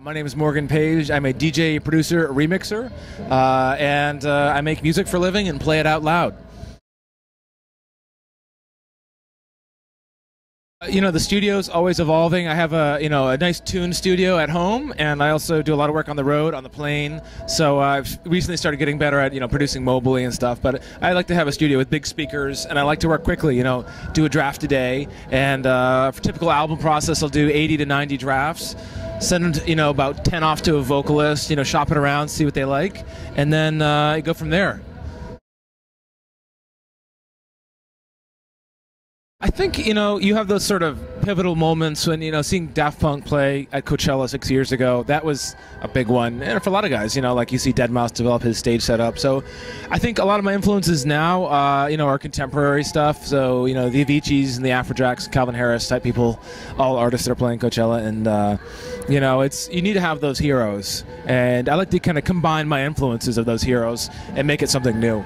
My name is Morgan Page. I'm a DJ, producer, remixer, and I make music for a living and play it out loud. You know, the studio's always evolving. I have a nice tune studio at home, and I also do a lot of work on the road, on the plane. So I've recently started getting better at, producing mobily and stuff. But I like to have a studio with big speakers, and I like to work quickly, do a draft a day. And for typical album process, I'll do 80 to 90 drafts. Send, about 10 off to a vocalist, shop it around, see what they like, and then go from there. I think, you have those sort of pivotal moments when, seeing Daft Punk play at Coachella 6 years ago, that was a big one. And for a lot of guys, like you see Deadmau5 develop his stage setup. So I think a lot of my influences now, are contemporary stuff. So, the Aviciis and the Afrojacks, Calvin Harris type people, all artists that are playing Coachella. And, you need to have those heroes. And I like to kind of combine my influences of those heroes and make it something new.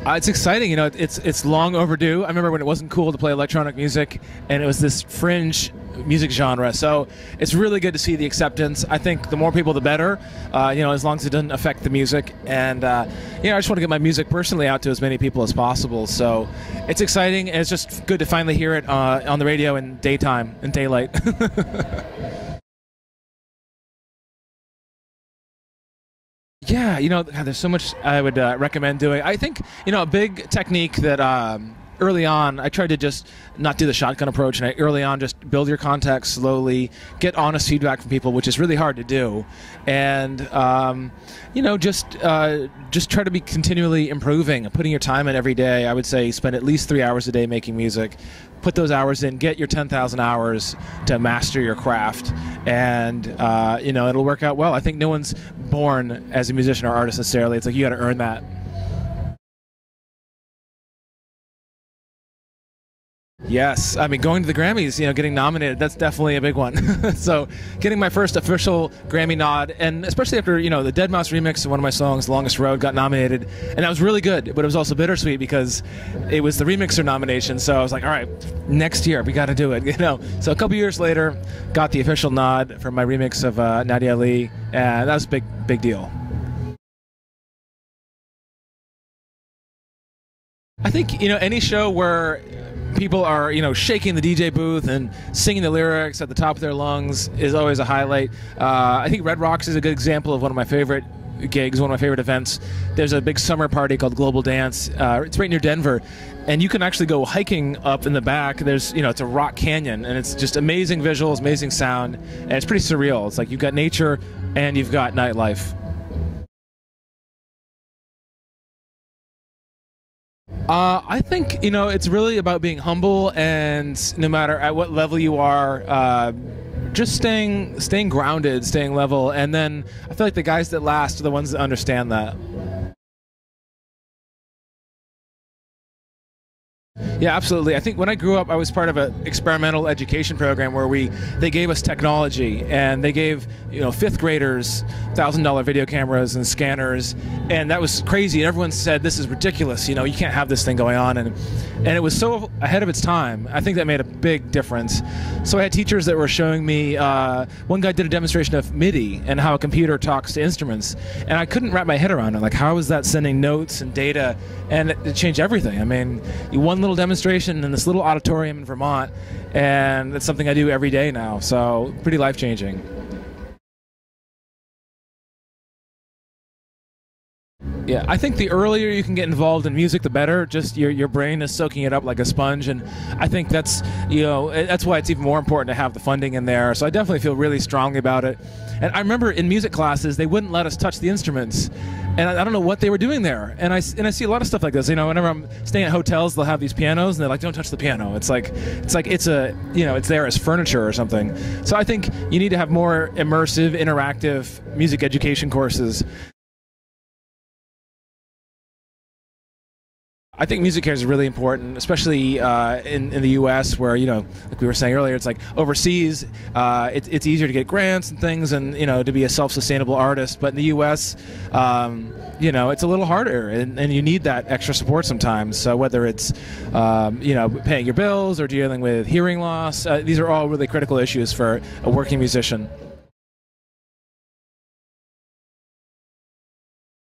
It's exciting, it's long overdue. I remember when it wasn't cool to play electronic music, and it was this fringe music genre. So it's really good to see the acceptance. I think the more people, the better, as long as it doesn't affect the music. And, I just want to get my music personally out to as many people as possible. So it's exciting, and it's just good to finally hear it on the radio in daytime, in daylight. Yeah, God, there's so much I would recommend doing. I think, a big technique that early on, I tried to just not do the shotgun approach, and early on just build your contacts slowly, get honest feedback from people, which is really hard to do, and, just try to be continually improving, putting your time in every day. I would say spend at least 3 hours a day making music. Put those hours in, get your 10,000 hours to master your craft, and it'll work out well. I think no one's born as a musician or artist necessarily. It's like you got to earn that. Yes, I mean, going to the Grammys, getting nominated, that's definitely a big one. So getting my first official Grammy nod, and especially after, the Deadmau5 remix of one of my songs, Longest Road, got nominated, and that was really good, but it was also bittersweet because it was the remixer nomination, so I was like, all right, next year, we got to do it, So a couple years later, got the official nod for my remix of Nadia Ali, and that was a big deal. I think, any show where people are, shaking the DJ booth and singing the lyrics at the top of their lungs is always a highlight. I think Red Rocks is a good example of one of my favorite gigs, one of my favorite events. There's a big summer party called Global Dance. It's right near Denver, and you can actually go hiking up in the back. There's, it's a rock canyon, and it's just amazing visuals, amazing sound, and it's pretty surreal. It's like you've got nature and you've got nightlife. I think, it's really about being humble, and no matter at what level you are, just staying grounded, staying level, and then I feel like the guys that last are the ones that understand that. Yeah, absolutely. I think when I grew up, I was part of an experimental education program where they gave us technology, and they gave fifth graders $1,000 video cameras and scanners, and that was crazy. And everyone said, "This is ridiculous. You can't have this thing going on." And it was so ahead of its time. I think that made a big difference. So I had teachers that were showing me. One guy did a demonstration of MIDI and how a computer talks to instruments, and I couldn't wrap my head around it. Like, how is that sending notes and data? And it changed everything. I mean, one little demonstration in this little auditorium in Vermont, and it's something I do every day now, so pretty life-changing. Yeah, I think the earlier you can get involved in music, the better. Just your brain is soaking it up like a sponge, and I think that's that's why it's even more important to have the funding in there. So I definitely feel really strongly about it. And I remember in music classes they wouldn't let us touch the instruments, and I don't know what they were doing there. And I see a lot of stuff like this. Whenever I'm staying at hotels, they'll have these pianos, and they're like, "Don't touch the piano." It's like it's there as furniture or something. So I think you need to have more immersive, interactive music education courses. I think music care is really important, especially in the U.S., where, like we were saying earlier, it's like overseas, it's easier to get grants and things, and to be a self-sustainable artist. But in the U.S., it's a little harder, and you need that extra support sometimes. So whether it's paying your bills or dealing with hearing loss, these are all really critical issues for a working musician.